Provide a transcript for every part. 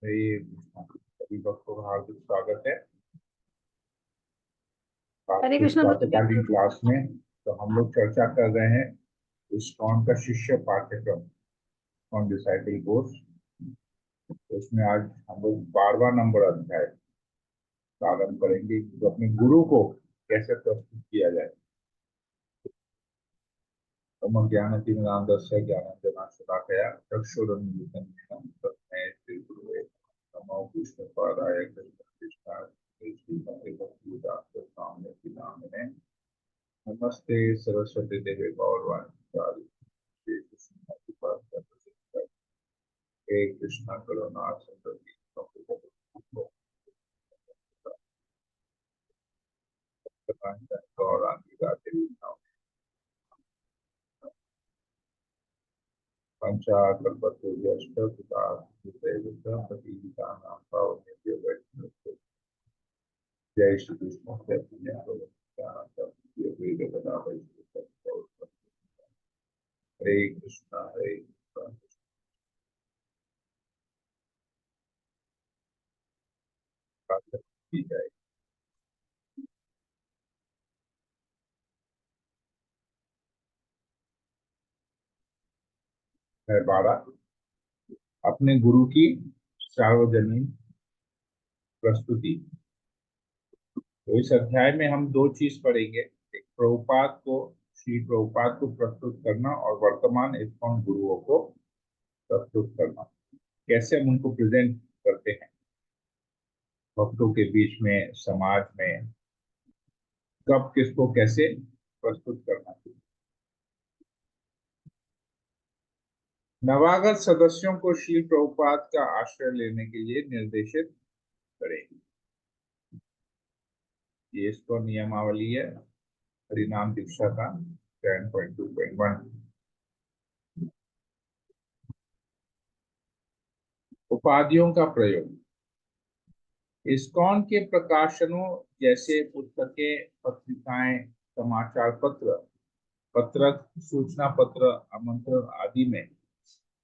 मेरी सभी भक्तों का हार्दिक स्वागत है आज हरे की इस कृष्णा प्रदीप। प्रातःकालीन क्लास में। तो हम लोग चर्चा कर रहे हैं इस्कॉन का शिष्य पाठ्यक्रम, इस्कॉन डिसाइपल कोर्स। तो इसमें आज हम लोग 12वां नंबर अध्याय प्रारंभ करेंगे, तो अपने गुरु को कैसे प्रस्तुत किया जाए। ओम ज्ञानतिमिरान्धस्य ज्ञानाञ्जनशलाकया चक्षुरुन्मीलितं येन तस्मै श्रीगुरवे नमः। कृष्णपादाय कृष्णाय श्रीमते भक्तिवेदान्त स्वामिने नमस्ते सरस्वती देवी गौरवाणी श्री कृष्ण। हे कृष्ण करुणा सिंधु गौरांगी गाते पंचाकल्पतरुभ्यश्च कृपा पतितानां पावनेभ्यो वैष्णवेभ्यो जय श्री कृष्ण चैतन्य हरे कृष्णा हरे कृष्णा की जाए। है 12 अपने गुरु की सार्वजनीन प्रस्तुति। तो इस अध्याय में हम दो चीज पढ़ेंगे, एक प्रभुपाद को, श्री प्रभुपाद को प्रस्तुत करना और वर्तमान इस्कॉन गुरुओं को प्रस्तुत करना। कैसे हम उनको प्रेजेंट करते हैं भक्तों के बीच में, समाज में, कब किसको कैसे प्रस्तुत करना चाहिए। नवागत सदस्यों को श्री प्रभुपाद का आश्रय लेने के लिए निर्देशित करें। ये इसको नियमावली है हरिनाम दीक्षा का 10.2.1। उपाधियों का प्रयोग। इस्कॉन के प्रकाशनों जैसे पुस्तकें, पत्रिकाएं, समाचार पत्र, पत्रक, सूचना पत्र, आमंत्रण आदि में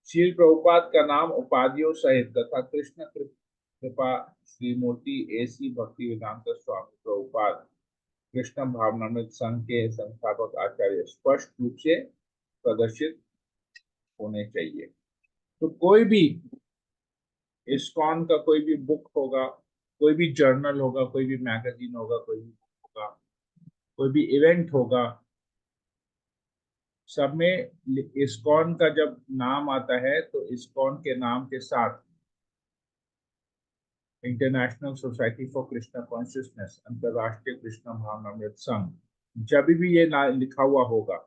श्री प्रभुपाद का नाम उपाधियों सहित तथा कृष्ण कृपा श्रीमूर्ति एसी भक्ति वेदांत स्वामी प्रभुपाद कृष्ण भावनामृत संघ के संस्थापक आचार्य स्पष्ट रूप से प्रदर्शित होने चाहिए। तो कोई भी इस्कॉन का कोई भी बुक होगा, कोई भी जर्नल होगा, कोई भी मैगजीन होगा, कोई भी बुक होगा, कोई भी इवेंट होगा, सब में इस्कॉन का जब नाम आता है तो इस्कॉन के नाम के साथ international society for Krishna consciousness, अंतरराष्ट्रीय कृष्ण भावनामृत संघ, जब भी ये लिखा हुआ होगा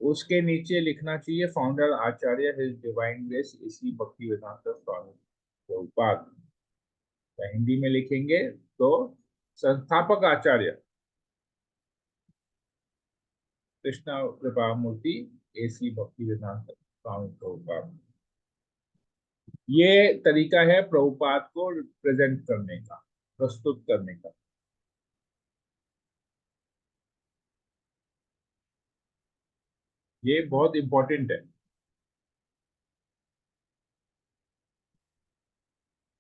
उसके नीचे लिखना चाहिए फाउंडर आचार्य हिज डिवाइन ग्रेस इसी भक्ति वेदांत स्वामी प्रभुपाद। हिंदी में लिखेंगे तो संस्थापक आचार्य कृष्ण कृपा मूर्ति एसी भक्ति वेदांत स्वामी प्रभुपाद। ये तरीका है प्रभुपाद को प्रेजेंट करने का, प्रस्तुत करने का। ये बहुत इंपॉर्टेंट है,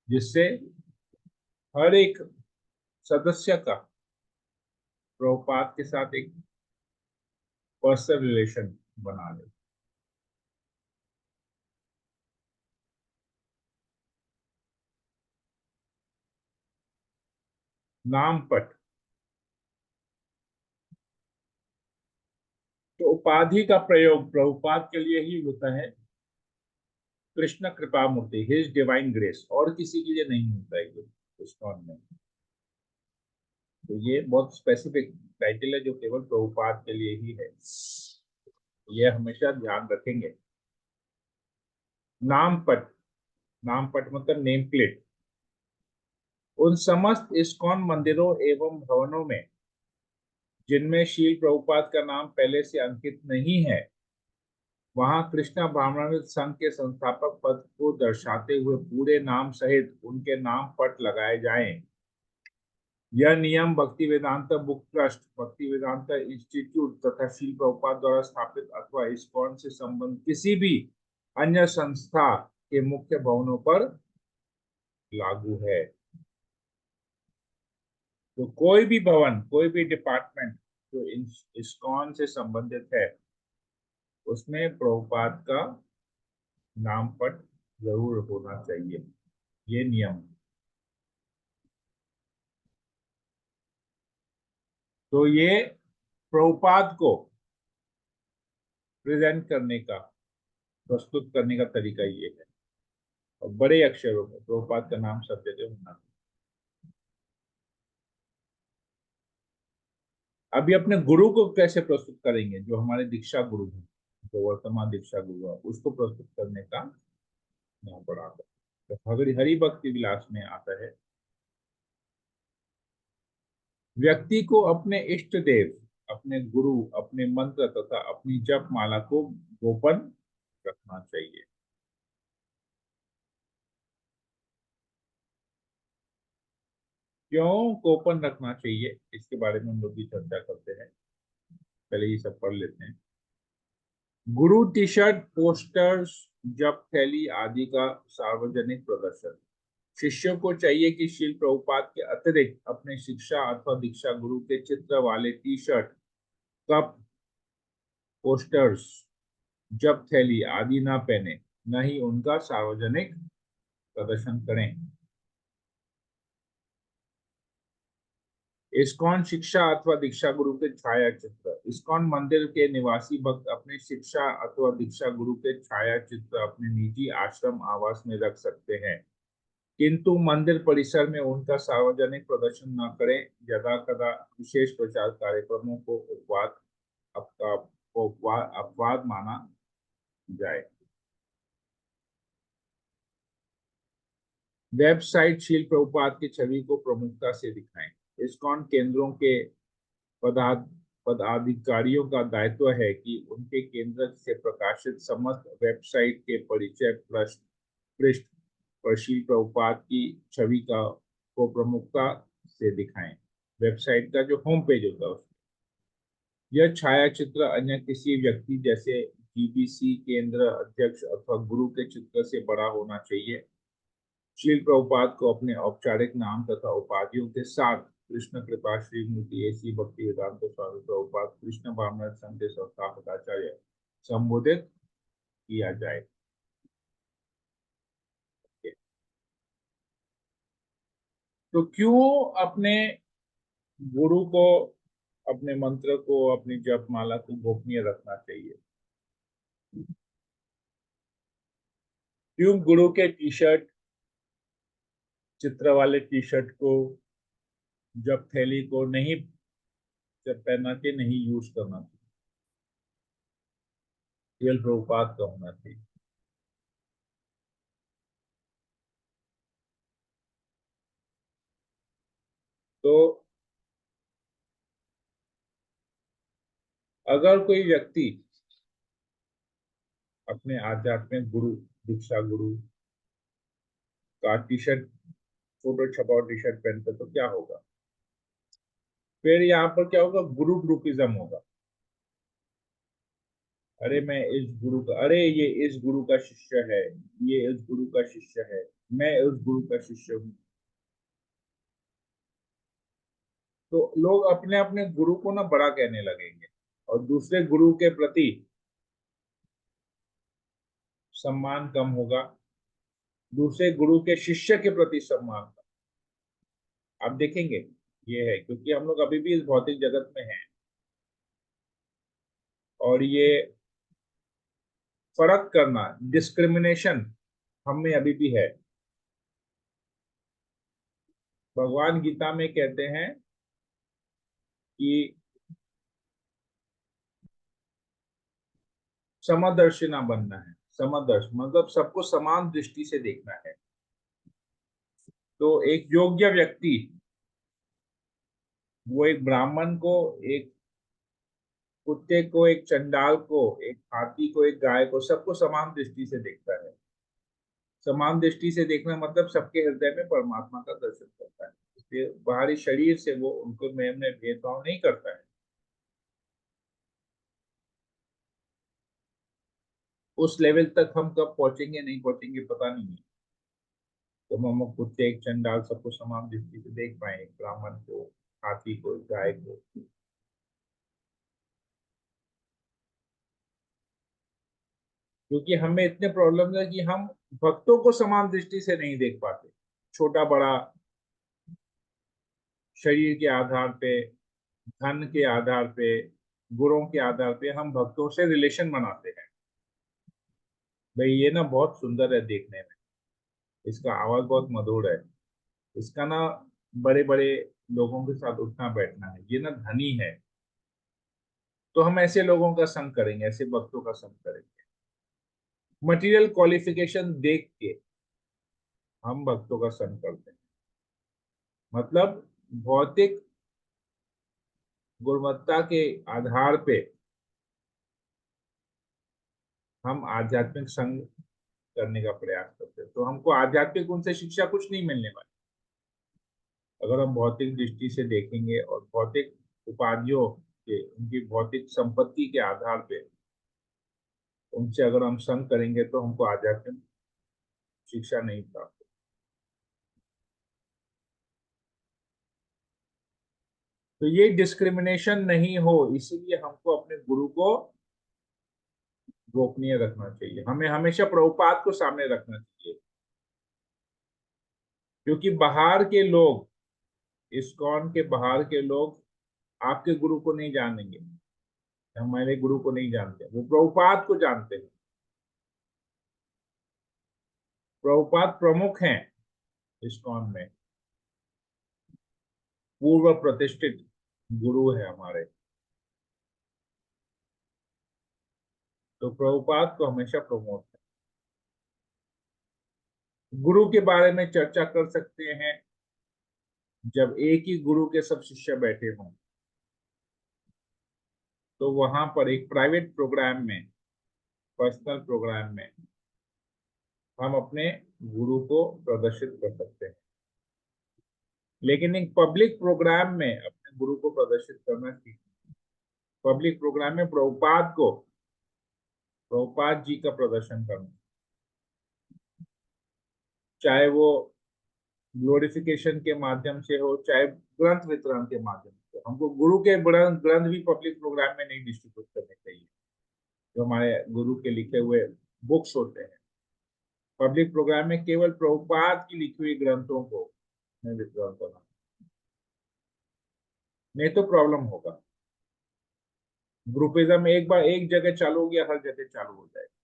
जिससे हर एक सदस्य का प्रभुपाद के साथ एक पर्सनल रिलेशन बना ले। नामपट। तो उपाधि का प्रयोग प्रभुपाद के लिए ही होता है, कृष्ण कृपा मूर्ति हिज डिवाइन ग्रेस, और किसी के लिए नहीं होता है ये इस्कॉन में। तो ये बहुत स्पेसिफिक टाइटल है जो केवल प्रभुपाद के लिए ही है, ये हमेशा ध्यान रखेंगे। नामपट, नामपट मतलब नेम प्लेट। उन समस्त इस्कॉन मंदिरों एवं भवनों में जिनमें शील प्रभुपाद का नाम पहले से अंकित नहीं है, वहां कृष्णा भावनामृत संघ के संस्थापक पद को दर्शाते हुए पूरे नाम सहित उनके नाम पट लगाए जाएं। यह नियम भक्ति वेदांत बुक ट्रस्ट, भक्ति वेदांत इंस्टीट्यूट तथा शील प्रभुपाद द्वारा स्थापित अथवा इस्कॉन से संबंध किसी भी अन्य संस्था के मुख्य भवनों पर लागू है। तो कोई भी भवन, कोई भी डिपार्टमेंट जो इस्कॉन से संबंधित है, उसमें प्रभुपाद का नाम पट जरूर होना चाहिए, ये नियम। तो ये प्रभुपाद को प्रेजेंट करने का, प्रस्तुत करने का तरीका ये है। और बड़े अक्षरों में प्रभुपाद का नाम सब जगह होना चाहिए। अभी अपने गुरु को कैसे प्रस्तुत करेंगे? जो हमारे दीक्षा गुरु हैं, जो वर्तमान दीक्षा गुरु है, उसको प्रस्तुत करने का यहाँ पर आता है। तो हरि भक्ति विलास में आता है, व्यक्ति को अपने इष्ट देव, अपने गुरु, अपने मंत्र तथा अपनी जप माला को गोपन रखना चाहिए। क्यों गोपन रखना चाहिए, इसके बारे में हम लोग भी चर्चा करते हैं। पहले ये सब पढ़ लेते हैं। गुरु टी शर्ट, पोस्टर्स, जप थैली आदि का सार्वजनिक प्रदर्शन। शिष्यों को चाहिए कि श्रील प्रभुपाद के अतिरिक्त अपने शिक्षा अथवा दीक्षा गुरु के चित्र वाले टी शर्ट, कप, पोस्टर्स, जप थैली आदि न पहने, न ही उनका सार्वजनिक प्रदर्शन करें। इस्कॉन शिक्षा अथवा दीक्षा गुरु के छाया चित्र। इस्कॉन मंदिर के निवासी भक्त अपने शिक्षा अथवा दीक्षा गुरु के छाया चित्र अपने निजी आश्रम आवास में रख सकते हैं, किंतु मंदिर परिसर में उनका सार्वजनिक प्रदर्शन न करें। यदा कदा विशेष प्रचार कार्यक्रमों को अपवाद माना जाए। वेबसाइट शील प्रभुपाद की छवि को प्रमुखता से दिखाएं। इस्कॉन केंद्रों के पदाधिकारियों का दायित्व है कि उनके केंद्र से प्रकाशित समस्त वेबसाइट के परिचय पृष्ठ पर श्री प्रभुपाद की छवि को प्रमुखता से दिखाएं। वेबसाइट का जो होम पेज होता है उसमें यह छाया चित्र अन्य किसी व्यक्ति जैसे जीबीसी केंद्र अध्यक्ष अथवा गुरु के चित्र से बड़ा होना चाहिए। श्रील प्रभुपाद को अपने औपचारिक नाम तथा उपाधियों के साथ कृष्ण कृपा श्री मूर्ति एसी भक्ति वेदांत स्वामी प्रभुपाद कृष्ण भावना संघ के संस्थापक आचार्य संबोधित किया जाए। तो क्यों अपने गुरु को, अपने मंत्र को, अपनी जप माला को गोपनीय रखना चाहिए? क्यों गुरु के टी शर्ट, चित्र वाले टी शर्ट को, जप थैली को नहीं जब पहना के नहीं यूज करना चाहिए? केवल प्रभुपाद का होना चाहिए। तो अगर कोई व्यक्ति अपने आध्यात्मिक गुरु, दीक्षा गुरु का टी शर्ट, फोटो छपाओ टी शर्ट पहनते तो क्या होगा? फिर यहाँ पर क्या होगा? गुरु ग्रुपिज्म होगा। अरे मैं इस गुरु का, अरे ये इस गुरु का शिष्य है, ये इस गुरु का शिष्य है, मैं उस गुरु का शिष्य हूँ। तो लोग अपने अपने गुरु को ना बड़ा कहने लगेंगे और दूसरे गुरु के प्रति सम्मान कम होगा, दूसरे गुरु के शिष्य के प्रति सम्मान। आप देखेंगे ये है, क्योंकि हम लोग अभी भी इस भौतिक जगत में हैं और ये फर्क करना, डिस्क्रिमिनेशन हम में अभी भी है। भगवान गीता में कहते हैं कि समदर्शिना बनना है। समदर्श मतलब सबको समान दृष्टि से देखना है। तो एक योग्य व्यक्ति, वो एक ब्राह्मण को, एक कुत्ते को, एक चंडाल को, एक हाथी को, एक गाय को, सबको समान दृष्टि से देखता है। समान दृष्टि से देखना मतलब सबके हृदय में परमात्मा का दर्शन करता है। इसलिए बाहरी शरीर से वो उनको में भेदभाव नहीं करता है। उस लेवल तक हम कब पहुंचेंगे नहीं पहुंचेंगे पता नहीं है। तो हम कुत्ते एक चंडाल सबको समान दृष्टि से देख पाए, ब्राह्मण को, हाथी को, गाय को। क्योंकि हमें इतने प्रॉब्लम है कि हम भक्तों को समान दृष्टि से नहीं देख पाते। छोटा बड़ा, शरीर के आधार पे, धन के आधार पे, गुणों के आधार पे हम भक्तों से रिलेशन बनाते हैं। भाई ये ना बहुत सुंदर है देखने में, इसका आवाज बहुत मधुर है, इसका ना बड़े बड़े लोगों के साथ उठना बैठना है, ये ना धनी है। तो हम ऐसे लोगों का संग करेंगे, ऐसे भक्तों का संग करेंगे। मटेरियल क्वालिफिकेशन देख के हम भक्तों का संग करते हैं। मतलब भौतिक गुणवत्ता के आधार पे हम आध्यात्मिक संग करने का प्रयास करते हैं। तो हमको आध्यात्मिक उनसे शिक्षा कुछ नहीं मिलने वाली। अगर हम भौतिक दृष्टि से देखेंगे और भौतिक उपाधियों के, उनकी भौतिक संपत्ति के आधार पे उनसे अगर हम संग करेंगे तो हमको आध्यात्मिक शिक्षा नहीं प्राप्त। तो ये डिस्क्रिमिनेशन नहीं हो, इसीलिए हमको अपने गुरु को गोपनीय रखना चाहिए। हमें हमेशा प्रभुपाद को सामने रखना चाहिए। क्योंकि बाहर के लोग, इस्कॉन के बाहर के लोग आपके गुरु को नहीं जानेंगे, हमारे गुरु को नहीं जानते, वो प्रभुपाद को जानते हैं। प्रभुपाद प्रमुख हैं इस्कॉन में, पूर्व प्रतिष्ठित गुरु है हमारे। तो प्रभुपाद को हमेशा प्रमोट है। गुरु के बारे में चर्चा कर सकते हैं जब एक ही गुरु के सब शिष्य बैठे हों। तो वहां पर एक प्राइवेट प्रोग्राम में, पर्सनल प्रोग्राम में हम अपने गुरु को प्रदर्शित कर सकते हैं। लेकिन एक पब्लिक प्रोग्राम में अपने गुरु को प्रदर्शित करना चाहिए। पब्लिक प्रोग्राम में प्रभुपाद को, प्रभुपाद जी का प्रदर्शन करना, चाहे वो ग्लोरिफिकेशन के माध्यम से हो, चाहे ग्रंथ वितरण के माध्यम से। हमको गुरु के ग्रंथ ग्रंथ भी पब्लिक प्रोग्राम में नहीं डिस्ट्रीब्यूट करने चाहिए। जो हमारे गुरु के लिखे हुए बुक्स होते हैं, पब्लिक प्रोग्राम में केवल प्रभुपाद की लिखी हुई ग्रंथों को मैं वितरण करना, नहीं तो प्रॉब्लम होगा। ग्रुपिज्म एक बार एक जगह चालू हो गया, हर जगह चालू हो जाएगा।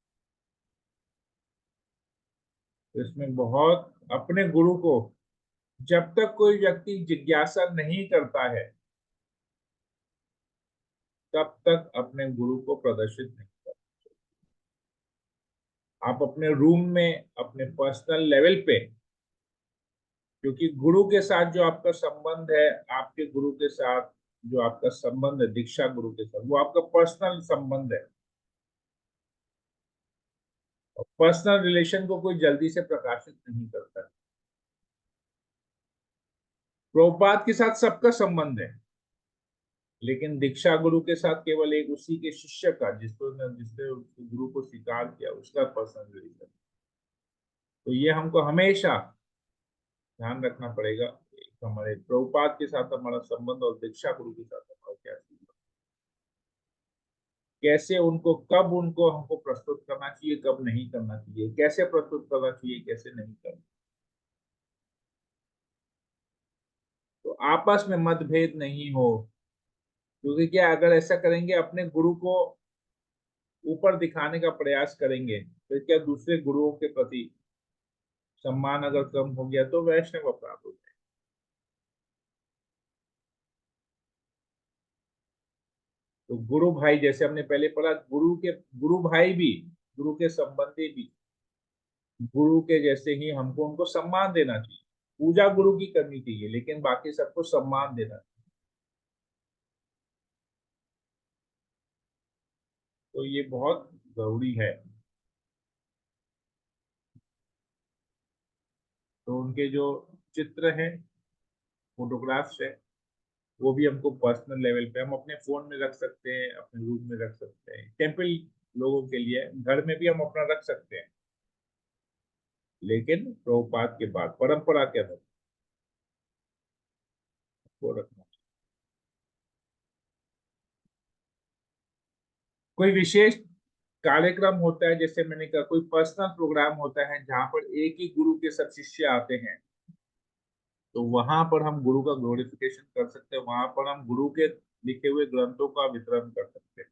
तो इसमें बहुत अपने गुरु को, जब तक कोई व्यक्ति जिज्ञासा नहीं करता है तब तक अपने गुरु को प्रदर्शित नहीं करता। आप अपने रूम में, अपने पर्सनल लेवल पे, क्योंकि गुरु के साथ जो आपका संबंध है, आपके गुरु के साथ जो आपका संबंध है, दीक्षा गुरु के साथ, वो आपका पर्सनल संबंध है। और पर्सनल रिलेशन को कोई जल्दी से प्रकाशित नहीं करता है। प्रभुपाद के साथ सबका संबंध है, लेकिन दीक्षा गुरु के साथ केवल एक उसी के शिष्य का, जिसने गुरु को स्वीकार किया, उसका पर्सनल रिलेशन। तो ये हमको हमेशा ध्यान रखना पड़ेगा। हमारे प्रभुपाद के साथ हमारा संबंध और दीक्षा गुरु के साथ हमारा क्या संबंध, कैसे उनको, कब उनको हमको प्रस्तुत करना चाहिए, कब नहीं करना चाहिए, कैसे प्रस्तुत करना चाहिए, कैसे नहीं करना। तो आपस में मतभेद नहीं हो। क्योंकि क्या, अगर ऐसा करेंगे, अपने गुरु को ऊपर दिखाने का प्रयास करेंगे, तो क्या दूसरे गुरुओं के प्रति सम्मान अगर कम हो गया तो वैष्णव अपराध हो जाए। तो गुरु भाई, जैसे हमने पहले पढ़ा, गुरु के गुरु भाई भी, गुरु के संबंधी भी गुरु के जैसे ही हमको उनको सम्मान देना चाहिए। पूजा गुरु की करनी चाहिए, लेकिन बाकी सबको सम्मान देना चाहिए। तो ये बहुत जरूरी है। तो उनके जो चित्र हैं, फोटोग्राफ्स है, वो भी हमको पर्सनल लेवल पे हम अपने फोन में रख सकते हैं, अपने रूम में रख सकते हैं। टेम्पल लोगों के लिए, घर में भी हम अपना रख सकते हैं, लेकिन प्रभुपाद के बाद परंपरा के अनुसार वो रखना। कोई विशेष कार्यक्रम होता है, जैसे मैंने कहा कोई पर्सनल प्रोग्राम होता है जहां पर एक ही गुरु के सब शिष्य आते हैं, तो वहां पर हम गुरु का ग्लोरिफिकेशन कर सकते हैं, वहां पर हम गुरु के लिखे हुए ग्रंथों का वितरण कर सकते हैं।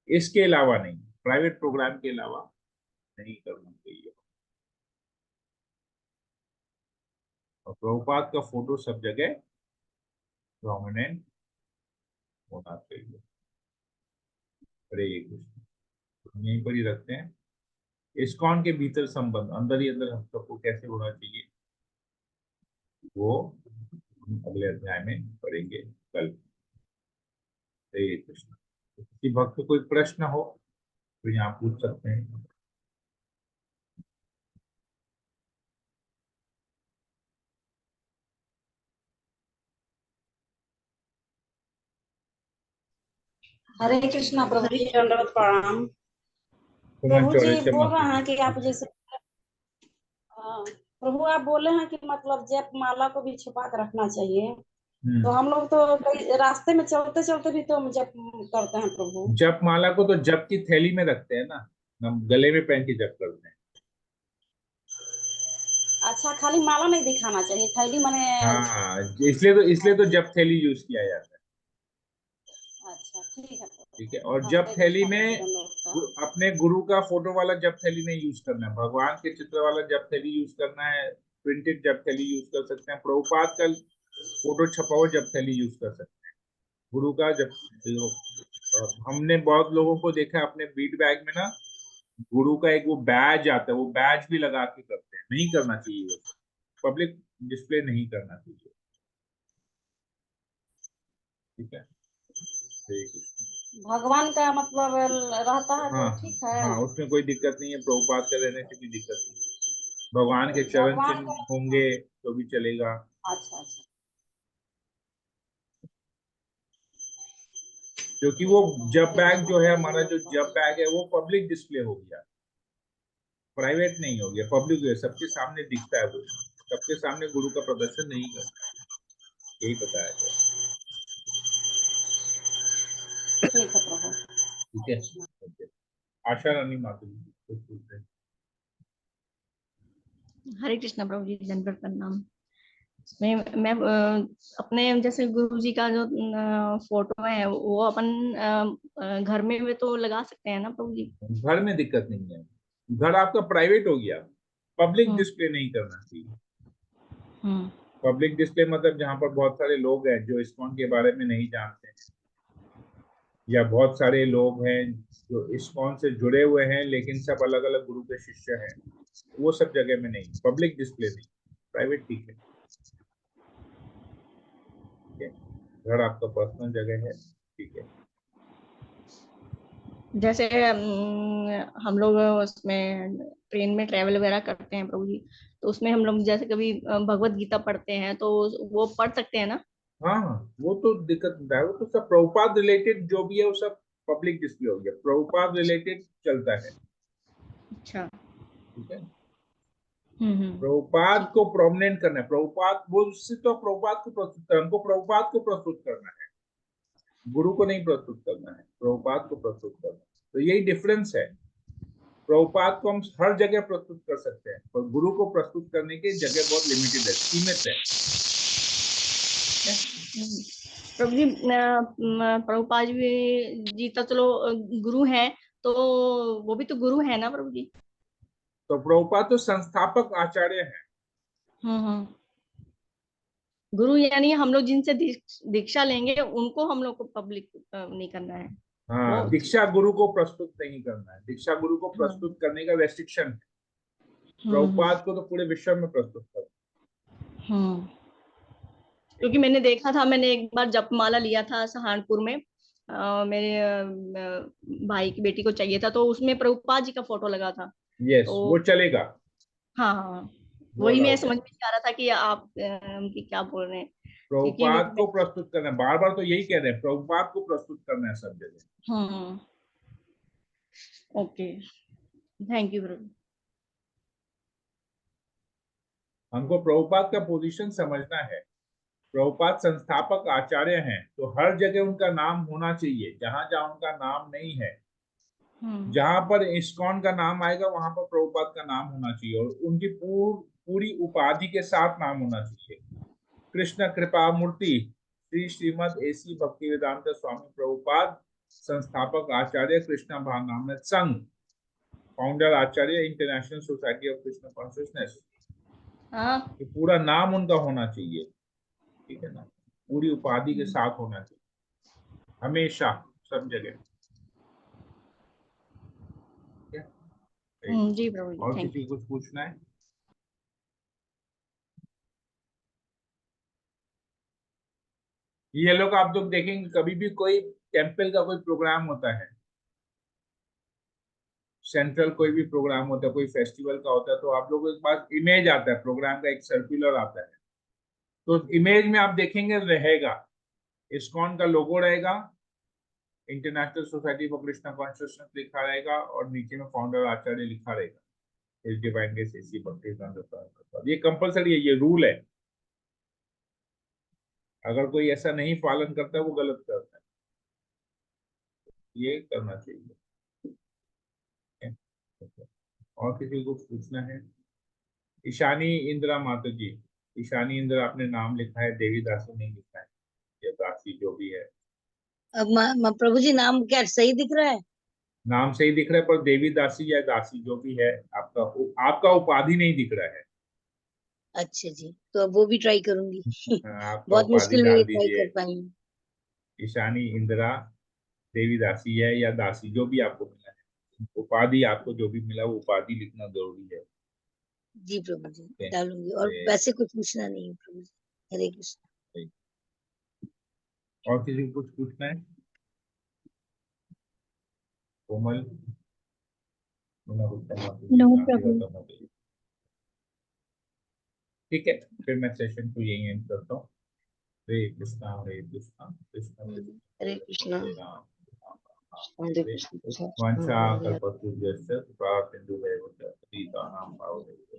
इसके अलावा नहीं, प्राइवेट प्रोग्राम के अलावा नहीं करना चाहिए। और प्रभुपाद का फोटो सब जगह प्रोमिनेंट होना चाहिए। हरे कृष्ण। हम यहीं पर ही रखते हैं। इस्कॉन के भीतर संबंध अंदर ही अंदर हम सबको कैसे होना चाहिए, वो हम अगले अध्याय में पढ़ेंगे कल। हरे कृष्ण। किसी भक्त को कोई प्रश्न हो तो यहाँ पूछ सकते हैं। हरे कृष्णा प्रभु जी, दंडवत प्रणाम। सुमन प्रभु जी चौड़े से बोल मत रहे हैं कि आप कीजिए। जैसे हाँ, प्रभु आप बोले हैं कि मतलब जप माला को भी छुपा कर रखना चाहिए। तो हम्म। हम लोग तो कई रास्ते में चलते चलते भी तो जप करते हैं प्रभु। जप माला को तो जप की थैली में रखते हैं ना, हम गले में पहन के जप करते हैं। अच्छा, खाली माला नहीं दिखाना चाहिए, थैली माने। हाँ, इसलिए तो जप थैली यूज किया जाता है। अच्छा ठीक है प्रभु। ठीक है। और जप हरे थैली कृष्णा प्रभु, में दंडवत अपने गुरु का फोटो वाला जप थैली नहीं यूज करना है, भगवान के चित्र वाला जप थैली यूज करना है। प्रिंटेड जप थैली यूज कर सकते हैं, प्रभुपाद का फोटो छपा हुआ जप थैली यूज कर सकते हैं। गुरु का जब हमने बहुत लोगों को देखा है अपने बीट बैग में ना, गुरु का एक वो बैज आता है, वो बैज भी लगा के करते हैं। नहीं करना चाहिए वो, पब्लिक डिस्प्ले नहीं करना चाहिए। ठीक है। ठीक है। भगवान का मतलब रहता है हाँ तो ठीक है। हाँ, उसमें कोई दिक्कत नहीं है, प्रभुपाद के रहने से भी दिक्कत नहीं। भगवान के चरण भगवान चिन्ह का होंगे तो भी चलेगा। अच्छा अच्छा। क्योंकि वो ठीक है प्रभु, जब हरे बैग कृष्णा जो है प्रभु, हमारा, जो दंडवत जब प्रणाम। बैग है वो पब्लिक डिस्प्ले हो गया, प्राइवेट नहीं हो गया, पब्लिक है, सबके सामने दिखता है वो। सबके सामने गुरु का प्रदर्शन नहीं करना, यही बताया गया। ठीक है प्रभु, ठीक हरे है। कृष्णा। ओके। आशा रानी माधुरी जी, कुछ पूछ रहे हैं? हरे कृष्णा प्रभु जी, दंडवत प्रणाम। मैं अपने जैसे गुरु जी का जो फोटो है वो अपन घर में भी तो लगा सकते हैं ना प्रभु जी। घर में दिक्कत नहीं है, घर आपका प्राइवेट हो गया, पब्लिक हम्म डिस्प्ले नहीं करना चाहिए। हम्म पब्लिक डिस्प्ले मतलब जहां पर बहुत सारे लोग हैं जो इस्कॉन के बारे में नहीं जानते हैं, या बहुत सारे लोग हैं जो इस्कॉन से जुड़े हुए हैं लेकिन सब अलग अलग गुरु के शिष्य हैं, वो सब जगह में नहीं, पब्लिक डिस्प्ले नहीं, प्राइवेट ठीक है। ठीक है। घर आपका पर्सनल जगह है, ठीक है। जैसे हम लोग उसमें ट्रेन में ट्रेवल वगैरह करते हैं प्रभु जी, तो उसमें हम लोग जैसे कभी भगवत गीता पढ़ते हैं तो वो पढ़ सकते हैं ना। हाँ हाँ, वो तो दिक्कत नहीं है, वो तो सब प्रभुपाद रिलेटेड जो भी है वो सब पब्लिक डिस्प्ले हो गया, प्रभुपाद रिलेटेड चलता है। अच्छा। ठीक है। हम्म। प्रभुपाद ठीक को है। प्रोमिनेंट करना है, प्रभुपाद वो उससे तो प्रभुपाद को प्रस्तुत करना, हमको प्रभुपाद को प्रस्तुत करना है, गुरु को नहीं प्रस्तुत करना है, प्रभुपाद को प्रस्तुत करना है। तो यही डिफरेंस है। प्रभुपाद को हम हर जगह प्रस्तुत कर सकते हैं, पर गुरु को प्रस्तुत करने की जगह बहुत लिमिटेड है, सीमित है। ठीक है? प्रभु जी प्रभुपाद जी तो चलो गुरु हैं, तो वो भी तो गुरु है ना प्रभु जी। तो प्रभुपाद तो संस्थापक आचार्य हैं। हम्म। गुरु यानी हम लोग जिनसे दीक्षा लेंगे उनको हम लोग को पब्लिक नहीं करना है। वो हाँ, दीक्षा गुरु को प्रस्तुत नहीं करना है, दीक्षा गुरु को हाँ। प्रस्तुत करने का रेस्ट्रिक्शन है। हम्म। प्रभुपाद को तो पूरे विश्व में प्रस्तुत करना। हम्म। ठीक क्योंकि है। मैंने देखा था, मैंने एक बार जपमाला लिया था सहारनपुर में। मेरे भाई की बेटी को चाहिए था, तो उसमें प्रभुपाद जी का फोटो लगा था। यस, तो वो चलेगा, हाँ हाँ, वो वही मैं अलाउड है। समझ में नहीं आ रहा था कि आप कि क्या बोल रहे हैं। प्रभुपाद को प्रस्तुत करना है, बार बार तो यही कह रहे हैं, प्रभुपाद को प्रस्तुत करना है सब जगह। ओके, थैंक यू प्रभु। हमको प्रभुपाद का पोजीशन समझना है। प्रभुपाद संस्थापक आचार्य हैं, तो हर जगह उनका नाम होना चाहिए। जहां जहां उनका नाम नहीं है, जहां पर इस्कॉन का नाम आएगा वहां पर प्रभुपाद का नाम होना चाहिए, और उनकी पूरी उपाधि के साथ नाम होना चाहिए। कृष्ण कृपा मूर्ति श्री श्रीमद एसी भक्तिवेदांत स्वामी प्रभुपाद, संस्थापक आचार्य कृष्णा भावनामृत संघ, founder Acharya international society of Krishna consciousness. ये पूरा नाम उनका होना चाहिए, ठीक है ना, पूरी उपाधि के साथ होना चाहिए हमेशा सब जगह। जी प्रभु। और किसी को कुछ पूछना है? ये लोग आप लोग देखेंगे कभी भी कोई टेंपल का कोई प्रोग्राम होता है, सेंट्रल कोई भी प्रोग्राम होता है, कोई फेस्टिवल का होता है, तो आप लोगों के पास इमेज आता है, प्रोग्राम का एक सर्कुलर आता है। तो इमेज में आप देखेंगे रहेगा इस्कॉन का लोगो रहेगा, international society for Krishna consciousness लिखा रहेगा, और नीचे में फाउंडर आचार्य लिखा रहेगा, इस डिवाइन ग्रेस एसी भक्तिवेदांत। ये कंपलसरी है, ये रूल है। अगर कोई ऐसा नहीं पालन करता है वो गलत करता है, ये करना चाहिए। और किसी को पूछना है? ईशानी इंदिरा माता जी, ईशानी इंदिरा आपने नाम लिखा है, देवी दासी नहीं लिखा है, या दासी जो भी है। अब प्रभु जी नाम क्या सही दिख रहा है? नाम सही दिख रहा है, पर देवी दासी या दासी जो भी है, आपका उपाधि नहीं दिख रहा है। अच्छा जी, तो अब वो भी ट्राई करूंगी। आपका बहुत उपाधि मुश्किल डाल में ट्राई दीजिए, कर पाई। ईशानी इंदिरा देवी दासी है या दासी जो भी आपको मिला है, उपाधि आपको जो भी मिला वो उपाधि लिखना जरूरी है। जी प्रभु जी, डालूंगी। और वैसे कुछ पूछना नहीं है प्रभु जी। हरे कृष्ण। और किसी को कुछ पूछना है? कोमल? ठीक है, फिर मैं सेशन को यही एंड करता हूँ। हरे कृष्णा कृष्णा हरे कृष्णा हरे राम हरे कृष्ण। वंशा कल्पतरुभ्यश्च कृपा सिन्धुभ्यैव च पतितानां पावनेभ्यो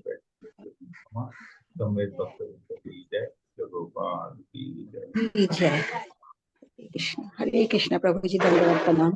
सम्यक् भक्तवृन्द की जय, प्रभुपाद की जय। जय हरे कृष्ण प्रभु जी, दंडवत प्रणाम।